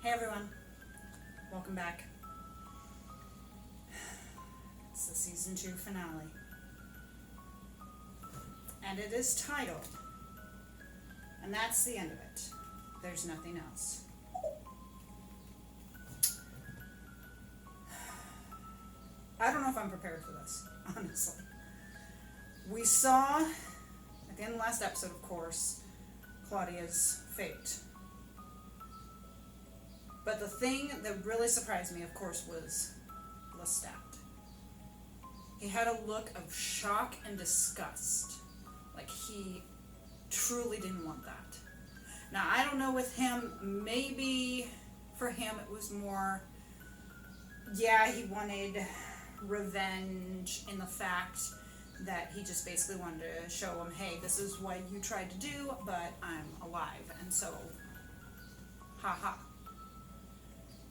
Hey everyone, welcome back. It's the season 2 finale, and it is titled, and that's the end of it. There's nothing else. I don't know if I'm prepared for this, honestly. We saw, at the end of the last episode, of course, Claudia's fate. But the thing that really surprised me, of course, was Lestat. He had a look of shock and disgust. Like he truly didn't want that. Now, I don't know with him, maybe for him it was more, yeah, he wanted revenge in the fact that he just basically wanted to show him, hey, this is what you tried to do, but I'm alive, and so, ha ha.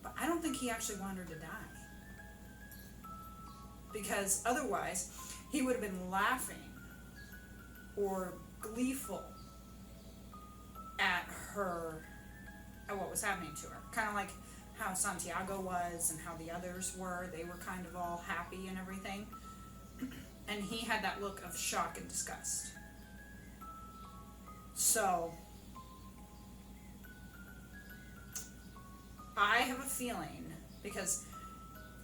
But I don't think he actually wanted her to die. Because otherwise, he would have been laughing or gleeful at her, at what was happening to her. Kind of like how Santiago was and how the others were. They were kind of all happy and everything. And he had that look of shock and disgust. So, I have a feeling, because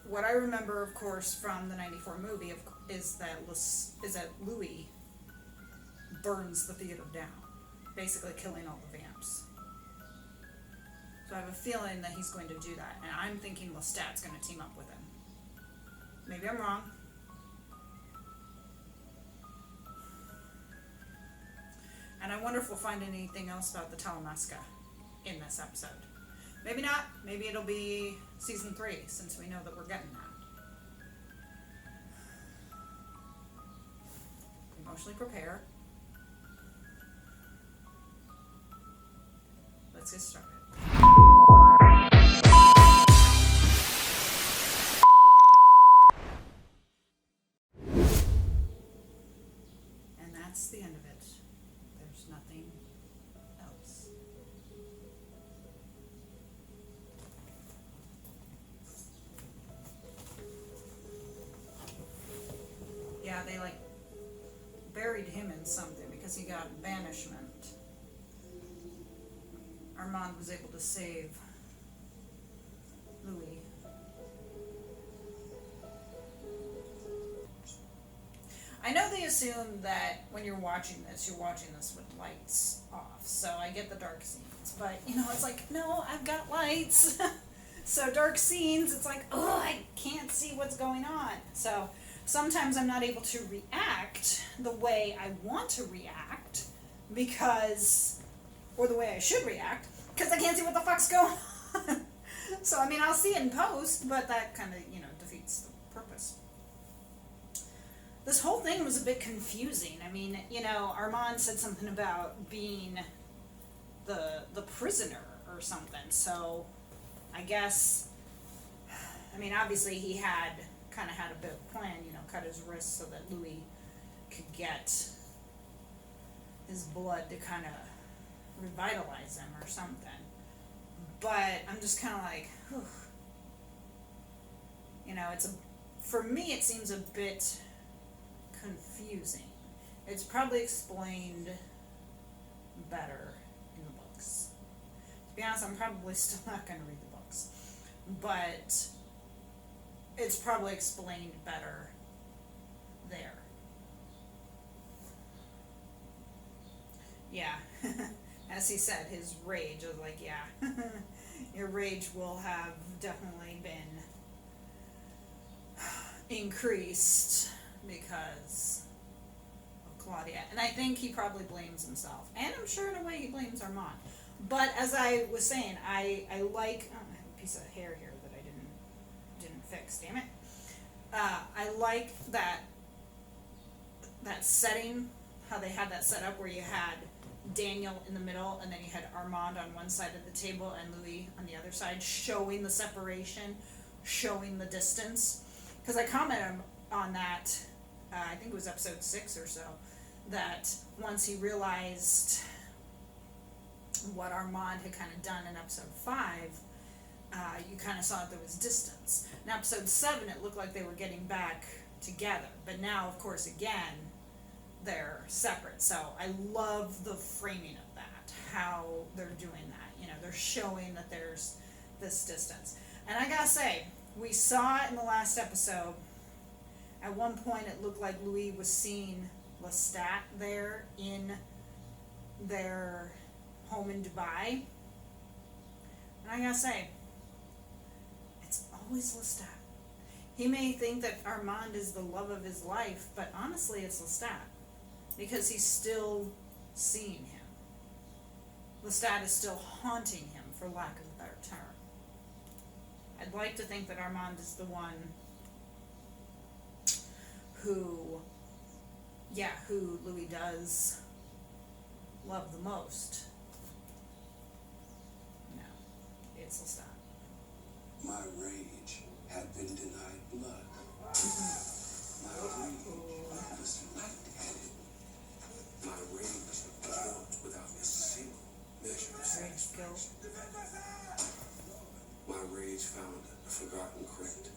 what I remember, of course, from the '94 movie is that Louis burns the theater down, basically killing all the vamps. So I have a feeling that he's going to do that, and I'm thinking Lestat's going to team up with him. Maybe I'm wrong. And I wonder if we'll find anything else about the Talamasca in this episode. Maybe not. Maybe it'll be season 3, since we know that we're getting that. Emotionally prepare. Let's get started. And that's the end of it. There's nothing else. Yeah, they buried him in something because he got banishment. Armand was able to save Louis. I know they assume that when you're watching this with lights off, so I get the dark scenes, but it's like, no, I've got lights. So dark scenes, it's like, oh, I can't see what's going on. So sometimes I'm not able to react the way I want to react or the way I should react, because I can't see what the fuck's going on. So, I'll see it in post, but that kind of, defeats the purpose. This whole thing was a bit confusing. Armand said something about being the prisoner or something, so I guess, obviously he kind of had a bit of a plan, cut his wrist so that Louis could get his blood to kind of revitalize him or something. But I'm just kind of like, whew. For me it seems a bit confusing. It's probably explained better in the books. To be honest, I'm probably still not going to read the books, but it's probably explained better there. Yeah. As he said, his rage, I was like, yeah, your rage will have definitely been increased because of Claudia. And I think he probably blames himself. And I'm sure in a way he blames Armand. But as I was saying, I like, I have a piece of hair here that I didn't fix, damn it. I like that setting, how they had that set up where you had Daniel in the middle, and then you had Armand on one side of the table and Louis on the other side, showing the separation, showing the distance. Because I commented on that, I think it was episode 6 or so, that once he realized what Armand had kind of done in episode 5, you kind of saw that there was distance. In episode 7, it looked like they were getting back together, but now, of course, again, they're separate. So I love the framing of that, how they're doing that. You know, they're showing that there's this distance. And I gotta say, we saw it in the last episode. At one point, it looked like Louis was seeing Lestat there in their home in Dubai. And I gotta say, it's always Lestat. He may think that Armand is the love of his life, but honestly, it's Lestat. Because he's still seeing him. Lestat is still haunting him, for lack of a better term. I'd like to think that Armand is the one who Louis does love the most. No, it's Lestat. My rage had been denied blood. My rage was light-headed. My rage guilt without a single measure of satisfaction. My rage found a forgotten crypt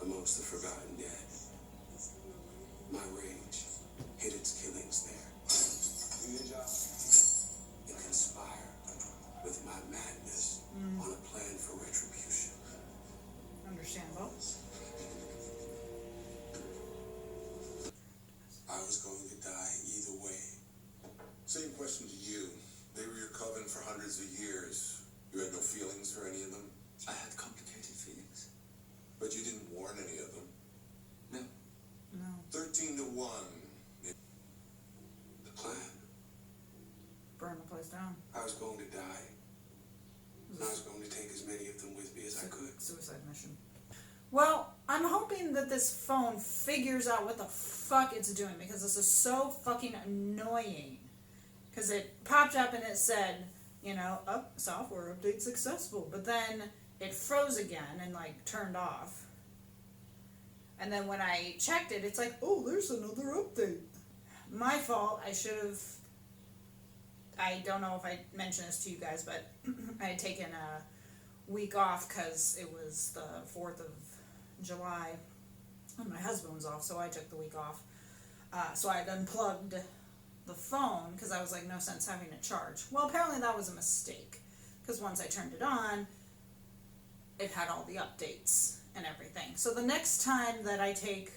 amongst the forgotten dead. My rage hid its killings there. It conspired with my madness on a plan for retribution. Understandable. I was going to die either way. Same question to you. They were your coven for hundreds of years. You had no feelings for any of them? I had complicated feelings. But you didn't warn any of them? No. No. 13 to 1. The plan. Burn the place down. I was going to die. And I was going to take as many of them with me as I could. Suicide mission. Well, I'm hoping that this phone figures out what the fuck it's doing, because this is so fucking annoying. Because it popped up and it said, you know, software update successful. But then it froze again and like turned off. And then when I checked it, it's like, oh, there's another update. My fault. I don't know if I mentioned this to you guys, but I had taken a week off because it was the 4th of July and my husband was off, so I took the week off. So I had unplugged the phone because I was like, no sense having it charged. Well, apparently that was a mistake, because once I turned it on, it had all the updates and everything. So the next time that I take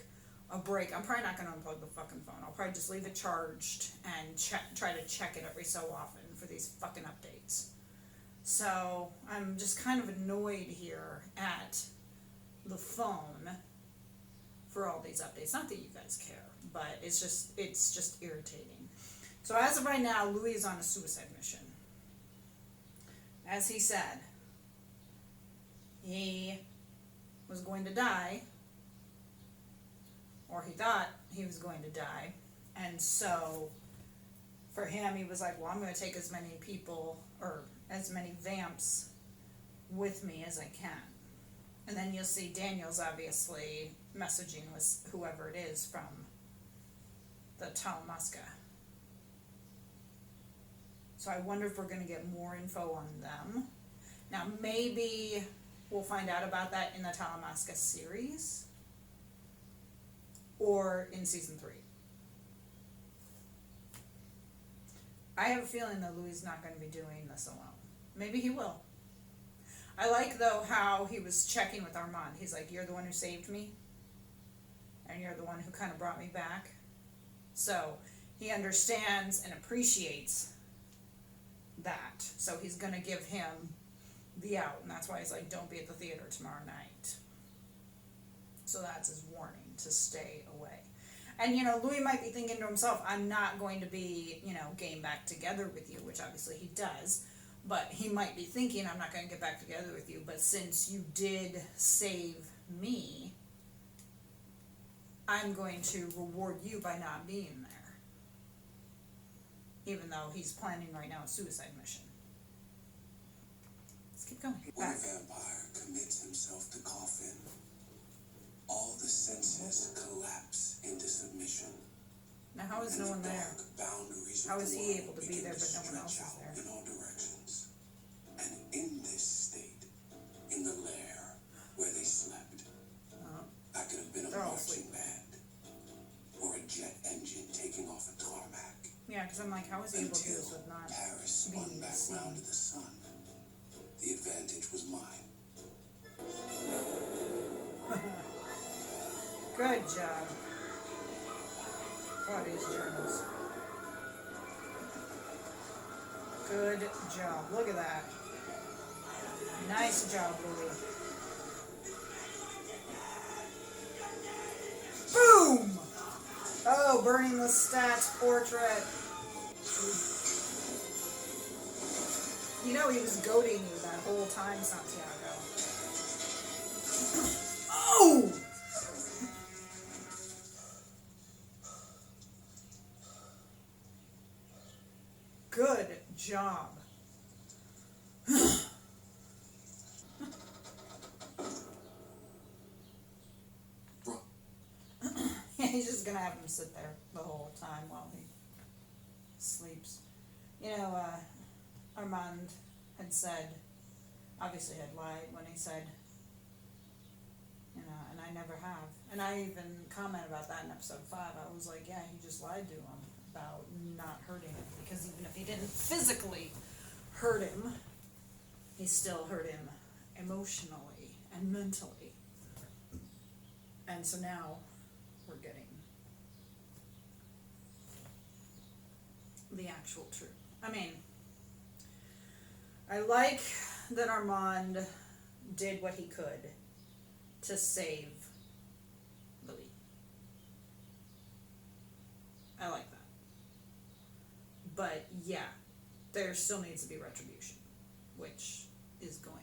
a break, I'm probably not going to unplug the fucking phone. I'll probably just leave it charged and try to check it every so often for these fucking updates. So I'm just kind of annoyed here at the phone for all these updates. Not that you guys care, but it's just irritating. So as of right now, Louis is on a suicide mission. As he said, he was going to die, or he thought he was going to die, and so for him, he was like, well, I'm going to take as many people, or as many vamps with me as I can. And then you'll see Daniel's obviously messaging with whoever it is from the Talamasca. So I wonder if we're going to get more info on them. Now maybe we'll find out about that in the Talamasca series or in season 3. I have a feeling that Louis is not going to be doing this alone. Maybe he will. I like, though, how he was checking with Armand. He's like, you're the one who saved me, and you're the one who kind of brought me back. So he understands and appreciates that. So he's going to give him the out, and that's why he's like, don't be at the theater tomorrow night. So that's his warning, to stay away. And, you know, Louis might be thinking to himself, I'm not going to be, you know, getting back together with you, which obviously he does. But he might be thinking, I'm not going to get back together with you, but since you did save me, I'm going to reward you by not being there. Even though he's planning right now a suicide mission. Let's keep going. When a vampire commits himself to coffin, all the senses collapse into submission. Now how is no one there? How is he able to be there but no one else is there? In all directions. And in this state, in the because I'm like, how was he able to do this Until with not Paris spun being back seen? round to the sun. The advantage was mine. Good job. Claudia's journals. Good job. Look at that. Nice job, Louis. Boom! Oh, burning Lestat's portrait. You know he was goading you that whole time, Santiago. Oh! Good job. Bro, He's just gonna have him sit there the whole time while he sleeps. You know, Armand had said, obviously had lied when he said, you know, and I never have. And I even commented about that in episode 5. I was like, yeah, he just lied to him about not hurting him. Because even if he didn't physically hurt him, he still hurt him emotionally and mentally. And so now we're getting the actual truth. I mean, I like that Armand did what he could to save Louis. I like that. But yeah, there still needs to be retribution, which is going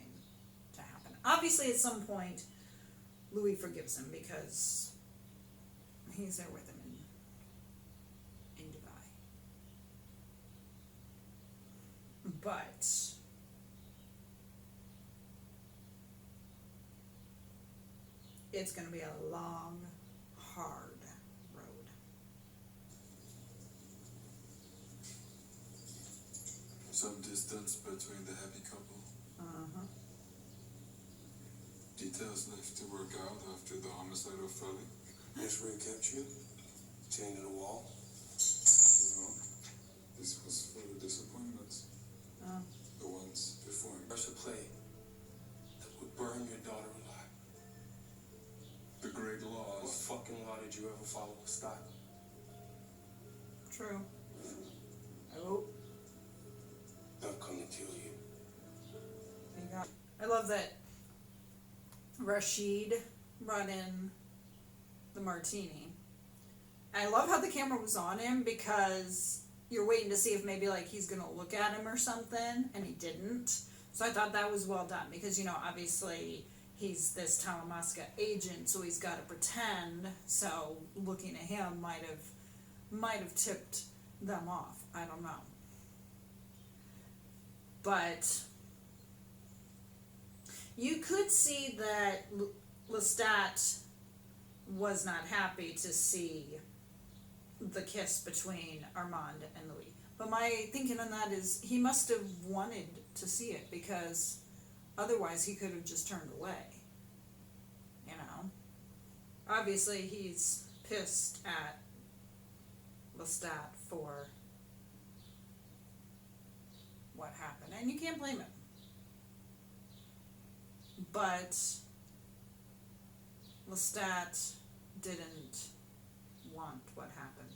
to happen. Obviously, at some point, Louis forgives him because he's there with him in Dubai. But it's going to be a long, hard road. Some distance between the happy couple. Uh-huh. Details left to work out after the homicide of Feli. That's where it kept you? Chained to the wall? No, this was for the disappointments. Oh. The ones before him. There's a play that would burn your daughter alive. The great What laws. fucking law did you ever follow, Scott? True. Oh, They'll come to kill you. you got. I love that Rashid brought in the martini. I love how the camera was on him because you're waiting to see if maybe like he's gonna look at him or something, and he didn't. So I thought that was well done because, you know, obviously he's this Talamasca agent, so he's got to pretend. So looking at him might have tipped them off. I don't know. But you could see that Lestat was not happy to see the kiss between Armand and Louis. But my thinking on that is he must have wanted to see it because otherwise he could have just turned away. You know? Obviously he's pissed at Lestat for what happened. And you can't blame him. But Lestat didn't want what happened.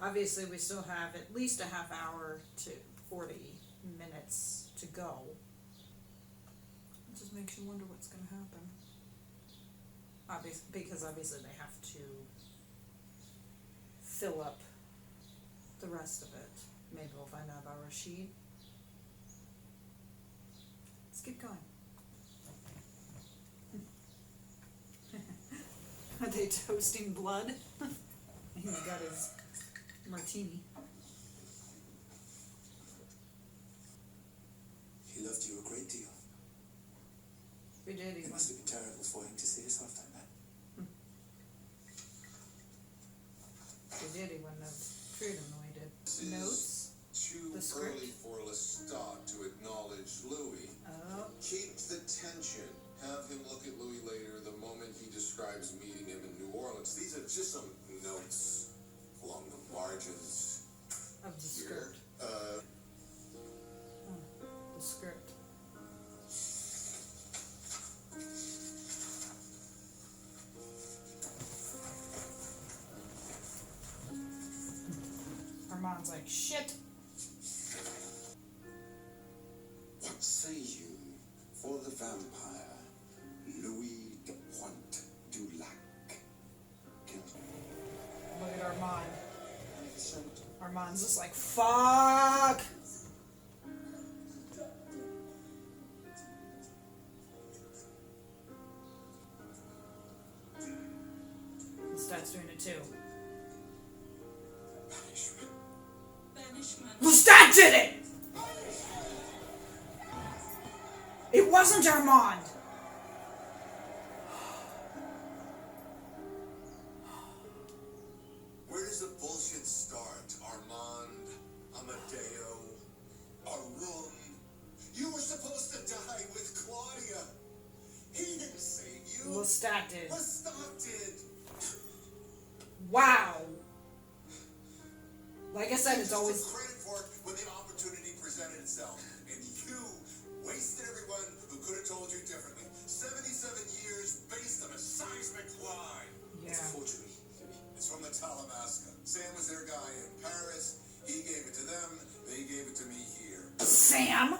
Obviously, we still have at least a half hour to 40 minutes to go. It just makes you wonder what's going to happen. Because obviously they have to fill up the rest of it. Maybe we'll find out about Rashid. Let's keep going. Are they toasting blood? He's got his martini. He loved you a great deal. We did. It must have been terrible for him to see us off like that. We did. He wouldn't have treated him the way he did. This is Notes. too The script. early for Lestat to acknowledge Louis. Oh. Keep the tension. Have him look at Louis later the moment he describes meeting him in New Orleans. These are just some notes along the margins Of the here. script. The script. Armand's like, shit. What say you for the vampire, Louis de Pointe du Lac? Look at Armand. Armand's just like, fuck. Lestat's doing it too. Lestat did it! It wasn't Armand! Where does the bullshit start? Armand, Amadeo, Arun. You were supposed to die with Claudia. He didn't save you. Lestat did. Lestat did. Wow. Like I said, it's Took always... credit for it when the opportunity presented itself. And you wasted everyone who could have told you differently. 77 years based on a seismic lie. Yeah. Unfortunately, it's from the Talamasca. Sam was their guy in Paris. He gave it to them. They gave it to me here. Sam?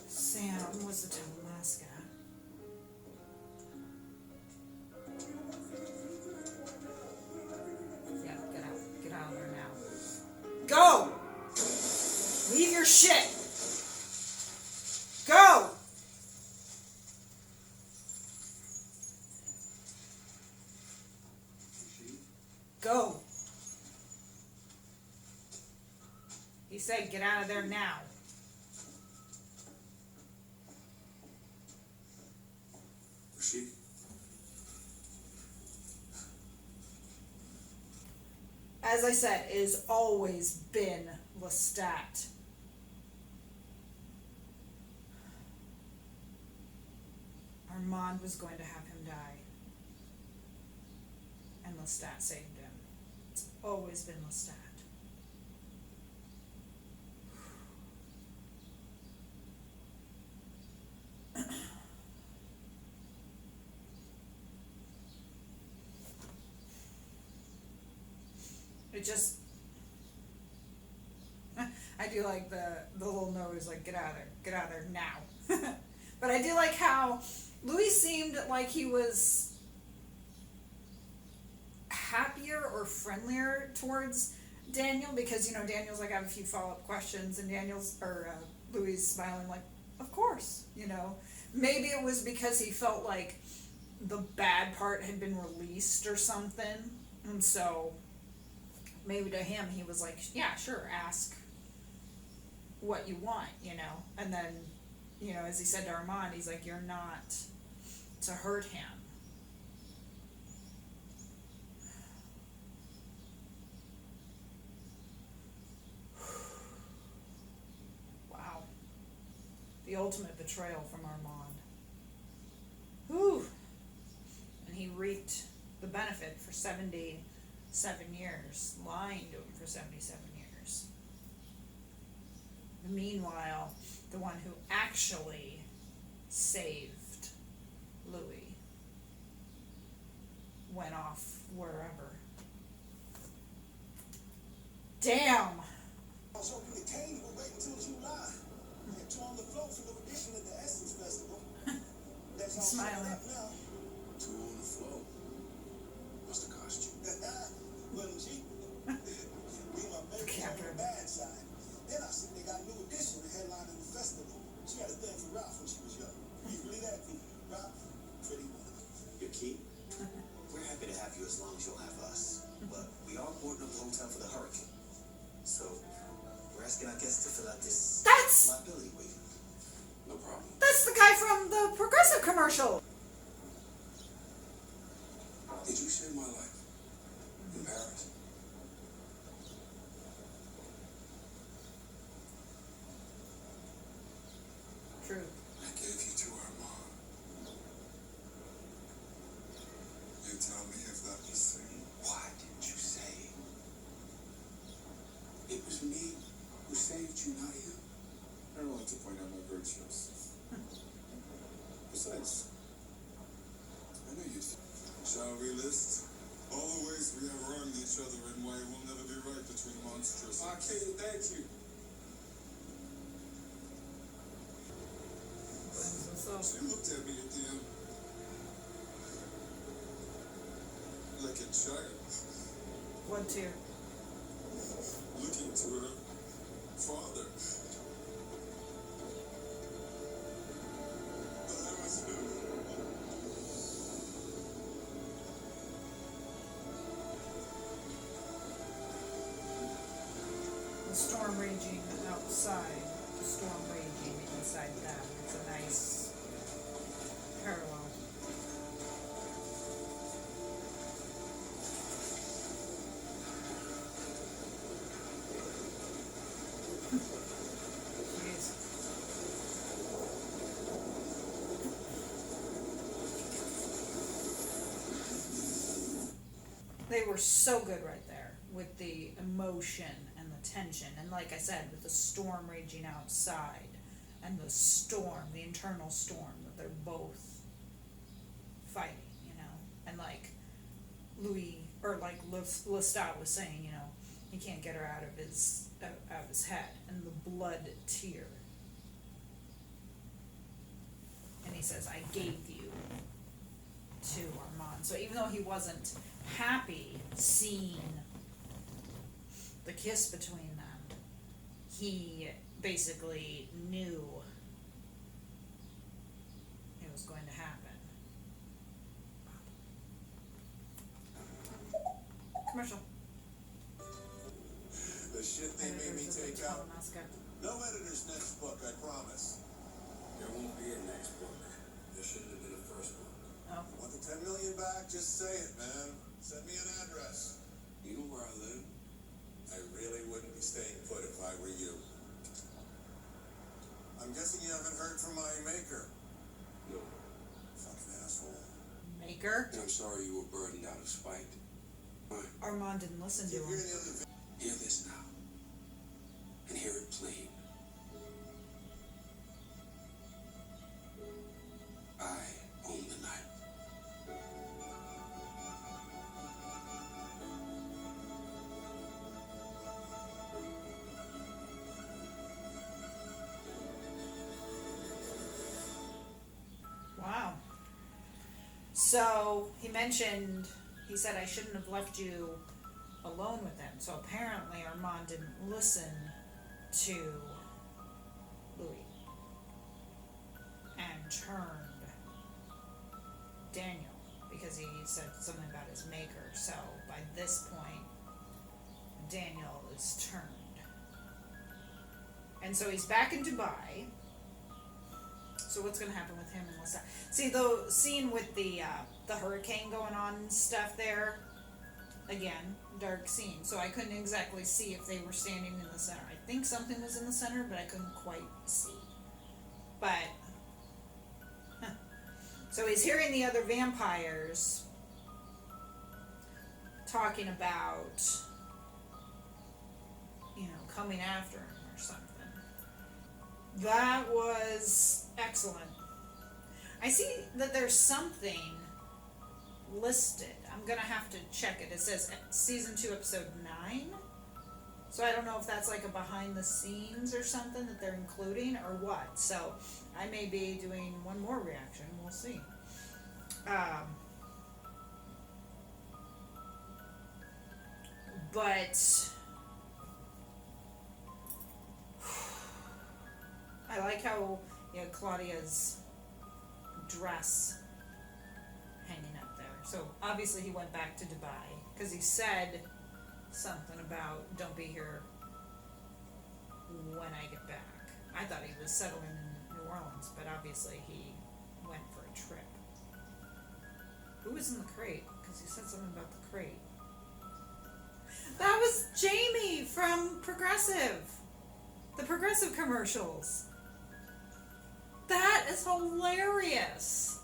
Sam was the Talamasca. Yeah, get out of there now. Go! Leave your shit! Go! Go! He said get out of there now. Rashid? As I said, it has always been Lestat. Armand was going to have him die. And Lestat saved him. It's always been Lestat. It just... I do like the little note is like, get out of there now. But I do like how Louis seemed like he was happier or friendlier towards Daniel, because, you know, Daniel's like, I have a few follow-up questions, and Louis is smiling like, of course, you know. Maybe it was because he felt like the bad part had been released or something, and so maybe to him he was like, yeah, sure, ask what you want, you know. And then, you know, as he said to Armand, he's like, you're not to hurt him. Wow. The ultimate betrayal from Armand. Whew. And he reaped the benefit for 77 years, lying to him for 77 years. Meanwhile, the one who actually saved Louis went off wherever. Damn! I was hoping the cane would wait until July. Get you on the float for the audition at the Essence Festival. That's He's all set smiling. up now. Two on the floor. What's the costume? Wasn't cheap. Me and my baby was on the bad side. Then I see they got a new edition to headline in the festival. She had a thing for Ralph when she was young. You believe that? Ralph, pretty one. Your key? We're happy to have you as long as you'll have us. But we are boarding up the hotel for the hurricane. So we're asking our guests to fill out this That's liability waiver. No problem. the guy from the Progressive commercial. Did you save my life in Paris? True. I child Blood tear. looking to her father. That was who? The storm raging outside, the storm raging inside them. It's a nice parallel. Jeez. They were so good right there with the emotion and the tension, and like I said, with the storm raging outside and the storm, the internal storm that they're both fighting, you know, and like Lestat was saying, you know, he can't get her out of his head, and the blood tear, and he says, "I gave you to Armand." So even though he wasn't happy seeing the kiss between them, he basically knew it was going to happen. Commercial. The shit they made me Editors of the take out. Telemasca. No editor's next book, I promise. There won't be a next book. There shouldn't have been a first book. Oh, Want the 10 million back? Just say it, man. Send me an address. You know where I live? I really wouldn't be staying put if I were you. I'm guessing you haven't heard from my maker. No. Fucking asshole. Maker. I'm sorry you were burdened out of spite. Fine. Armand didn't listen to Keep hearing him. the other Hear this now. And hear it plain. I own the night. Wow. So he mentioned, he said, "I shouldn't have left you alone with him." So apparently Armand didn't listen to Louis and turned Daniel because he said something about his maker. So by this point, Daniel is turned. And so he's back in Dubai. So what's going to happen with him and Lestat? See, the scene with the hurricane going on and stuff there, again, dark scene. So I couldn't exactly see if they were standing in the center. I think something was in the center, but I couldn't quite see. But, so he's hearing the other vampires talking about, you know, coming after him or something. That was excellent. I see that there's something listed. I'm gonna have to check it. It says season 2, episode 9. So I don't know if that's like a behind the scenes or something that they're including or what. So I may be doing one more reaction. We'll see. But I like how Claudia's dress hanging up there. So obviously he went back to Dubai because he said something about don't be here when I get back. I thought he was settling in New Orleans, but obviously he went for a trip. Who was in the crate? Because he said something about the crate. That was Jamie from Progressive. The Progressive commercials. That is hilarious.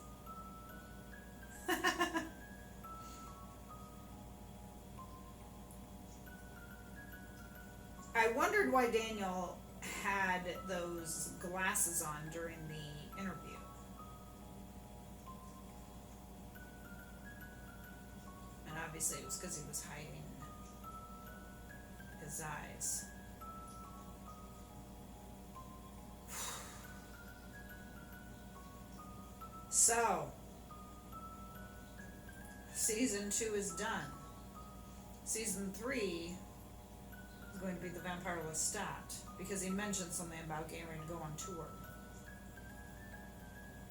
I wondered why Daniel had those glasses on during the interview. And obviously it was because he was hiding his eyes. So, season 2 is done. season 3 is going to be the Vampire Lestat, because he mentioned something about getting ready to go on tour.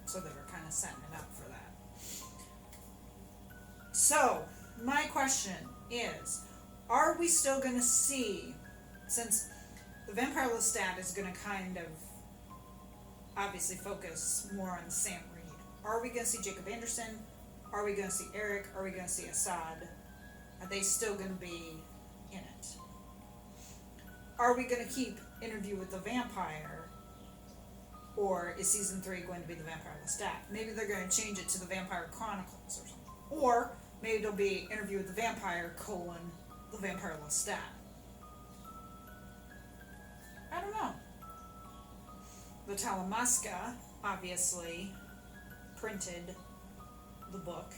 So they were kind of setting it up for that. So, my question is, are we still going to see, since the Vampire Lestat is going to kind of obviously focus more on Sam Reed, are we going to see Jacob Anderson? Are we going to see Eric? Are we going to see Assad? Are they still going to be in it? Are we going to keep Interview with the Vampire? Or is season 3 going to be the Vampire Lestat? Maybe they're going to change it to the Vampire Chronicles or something. Or maybe it'll be Interview with the Vampire, the Vampire Lestat. I don't know. The Talamasca obviously printed the book.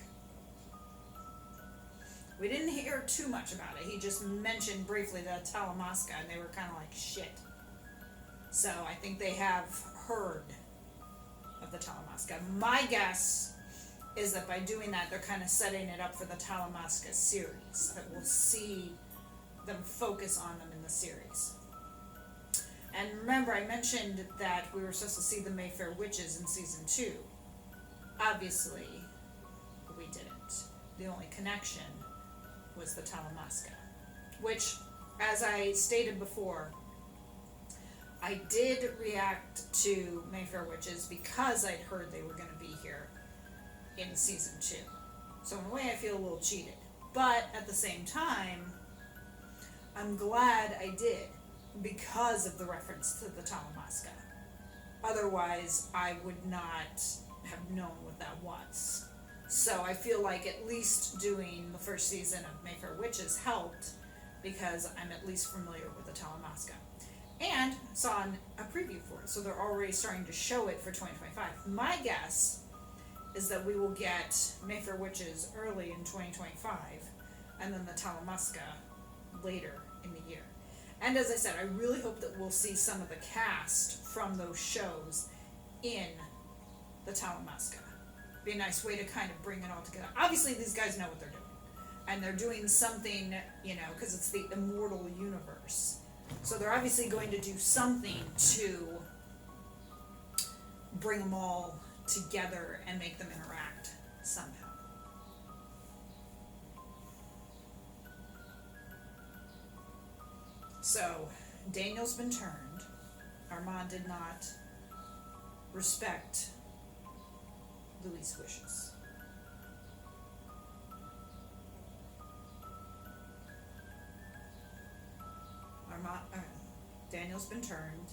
We didn't hear too much about it. He just mentioned briefly the Talamasca, and they were kind of like, shit. So I think they have heard of the Talamasca. My guess is that by doing that, they're kind of setting it up for the Talamasca series, that we'll see them focus on them in the series. And remember, I mentioned that we were supposed to see the Mayfair Witches in season 2. Obviously, we didn't. The only connection was the Talamasca, which, as I stated before, I did react to Mayfair Witches because I'd heard they were going to be here in season 2. So in a way, I feel a little cheated. But at the same time, I'm glad I did, because of the reference to the Talamasca. Otherwise, I would not have known what that was. So I feel like at least doing the first season of Mayfair Witches helped, because I'm at least familiar with the Talamasca. And saw a preview for it, so they're already starting to show it for 2025. My guess is that we will get Mayfair Witches early in 2025, and then the Talamasca later in the year. And as I said, I really hope that we'll see some of the cast from those shows in the Talamasca. Be a nice way to kind of bring it all together. Obviously, these guys know what they're doing. And they're doing something, because it's the immortal universe. So they're obviously going to do something to bring them all together and make them interact somehow. So, Daniel's been turned. Armand did not respect Louis' wishes. Daniel's been turned.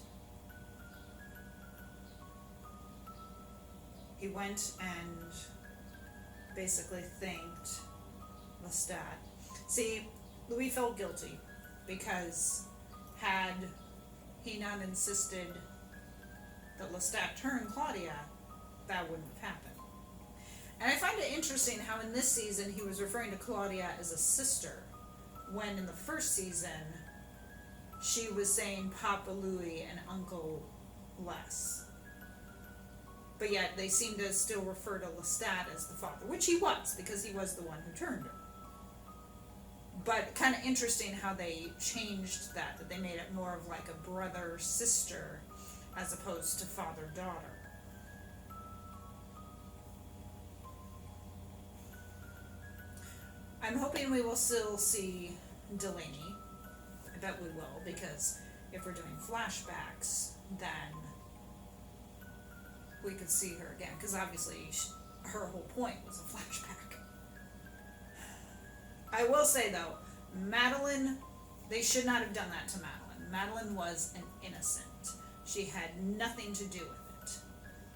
He went and basically thanked Lestat. See, Louis felt guilty because had he not insisted that Lestat turn Claudia, that wouldn't have happened. And I find it interesting how in this season he was referring to Claudia as a sister, when in the first season she was saying Papa Louis and Uncle Les. But yet they seem to still refer to Lestat as the father, which he was, because he was the one who turned her. But kind of interesting how they changed that they made it more of like a brother-sister as opposed to father-daughter. I'm hoping we will still see Delaney. I bet we will, because if we're doing flashbacks, then we could see her again, because obviously her whole point was a flashback. I will say though, Madeline, they should not have done that to Madeline. Madeline was an innocent. She had nothing to do with it.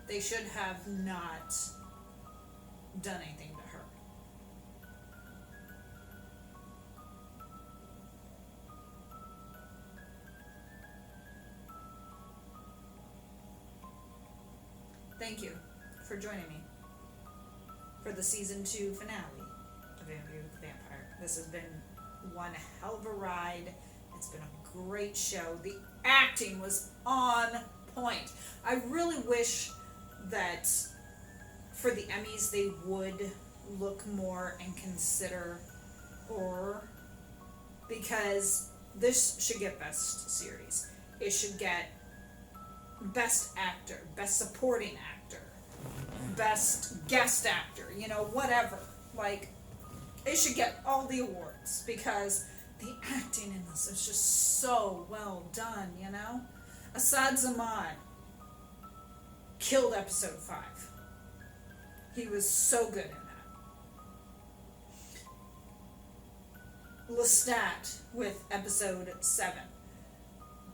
They should have not done anything to her. Thank you for joining me for the season 2 finale of Interview with the Vampire. This has been one hell of a ride. It's been a great show. The acting was on point. I really wish that for the Emmys they would look more and consider horror because this should get best series. It should get best actor, best supporting actor, best guest actor, you know, whatever. Like, it should get all the awards because the acting in this is just so well done, you know? Asad Zaman killed episode 5. He was so good in that. Lestat with episode 7.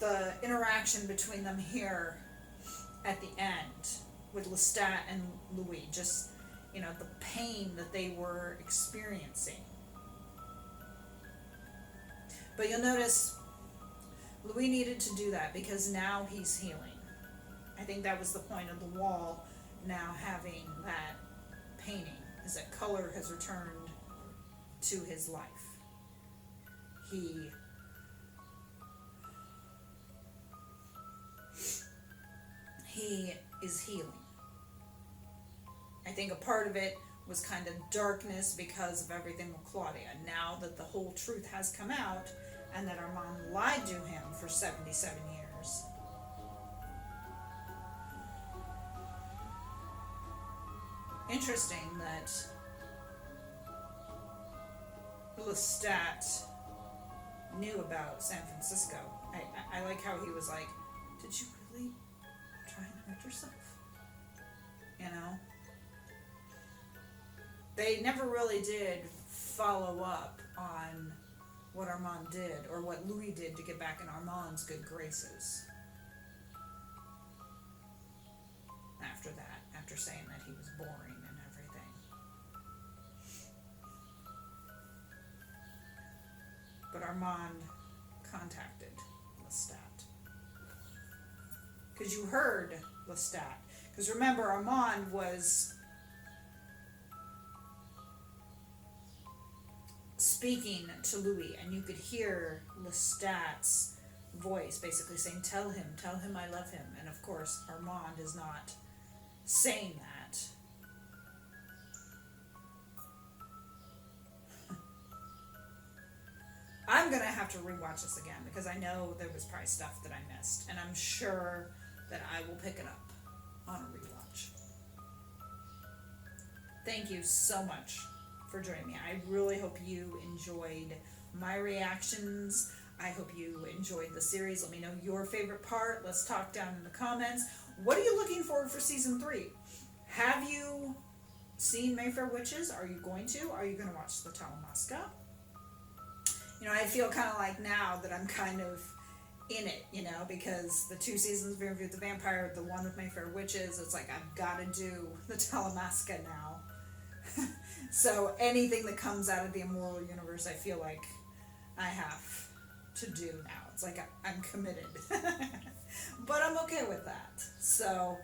The interaction between them here at the end with Lestat and Louis, just, you know, the pain that they were experiencing. But you'll notice Louis needed to do that because now he's healing. I think that was the point of the wall now having that painting, is that color has returned to his life. He is healing. I think a part of it was kind of darkness because of everything with Claudia. Now that the whole truth has come out and that Armand lied to him for 77 years. Interesting that Lestat knew about San Francisco. I like how he was like, did you really try and hurt yourself? You know? They never really did follow up on what Armand did or what Louis did to get back in Armand's good graces. After that, after saying that he was boring and everything. But Armand contacted Lestat. Because you heard Lestat. Because remember, Armand was speaking to Louis, and you could hear Lestat's voice basically saying, tell him I love him. And of course, Armand is not saying that. I'm going to have to rewatch this again because I know there was probably stuff that I missed, and I'm sure that I will pick it up on a rewatch. Thank you so much for joining me. I really hope you enjoyed my reactions. I hope you enjoyed the series. Let me know your favorite part. Let's talk down in the comments. What are you looking forward for season 3? Have you seen Mayfair Witches? Are you going to? Are you going to watch the Talamasca? You know, I feel kind of like now that I'm kind of in it, you know, because the 2 seasons of Interview with the Vampire, the one with Mayfair Witches, it's like I've got to do the Talamasca now. So anything that comes out of the Immoral Universe, I feel like I have to do now. It's like I'm committed. But I'm okay with that. So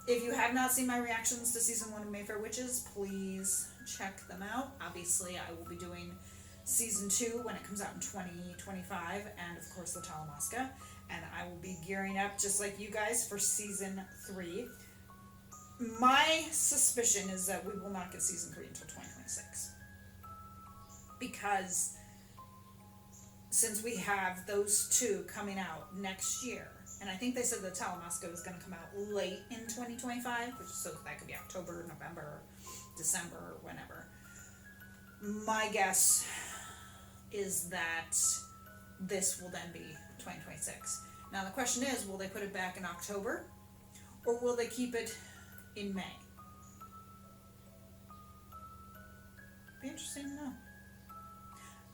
if you have not seen my reactions to season 1 of Mayfair Witches, please check them out. Obviously, I will be doing season 2 when it comes out in 2025, and of course the Talamasca. And I will be gearing up just like you guys for season 3. My suspicion is that we will not get season 3 until 2026. Because since we have those 2 coming out next year, and I think they said the Talamasca was going to come out late in 2025, which so that could be October, November, December, whenever. My guess is that this will then be 2026. Now the question is, will they put it back in October, or will they keep it in May? Be interesting to know.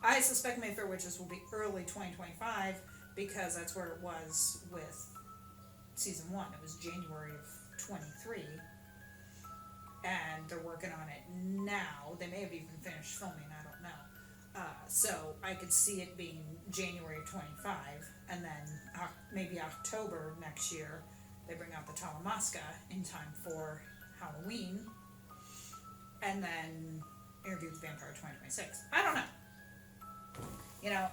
I suspect Mayfair Witches will be early 2025 because that's where it was with season 1. It was January of 23, and they're working on it now. They may have even finished filming, I don't know. So I could see it being January of 25, and then maybe October next year they bring out the Talamasca in time for Halloween, and then Interview with the Vampire 2026. I don't know. You know,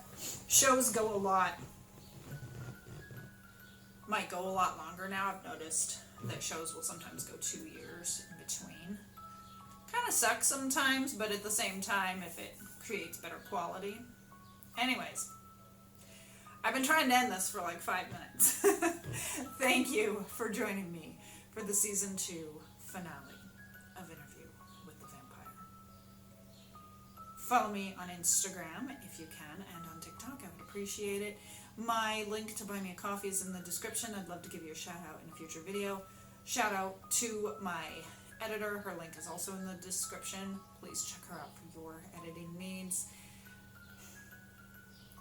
shows go a lot, might go a lot longer now. I've noticed that shows will sometimes go 2 years in between. Kind of sucks sometimes, but at the same time, if it creates better quality, Anyways, I've been trying to end this for like 5 minutes. Thank you for joining me for the season 2 finale of Interview with the Vampire. Follow me on Instagram if you can, and on TikTok. I would appreciate it. My link to buy me a coffee is in the description. I'd love to give you a shout out in a future video. Shout out to my editor. Her link is also in the description. Please check her out for your editing needs.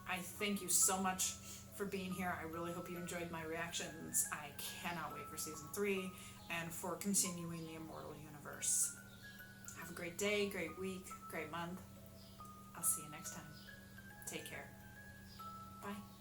I thank you so much for being here. I really hope you enjoyed my reactions. I cannot wait for season 3 and for continuing the Immortal universe. Have a great day, great week, great month. I'll see you next time. Take care. Bye.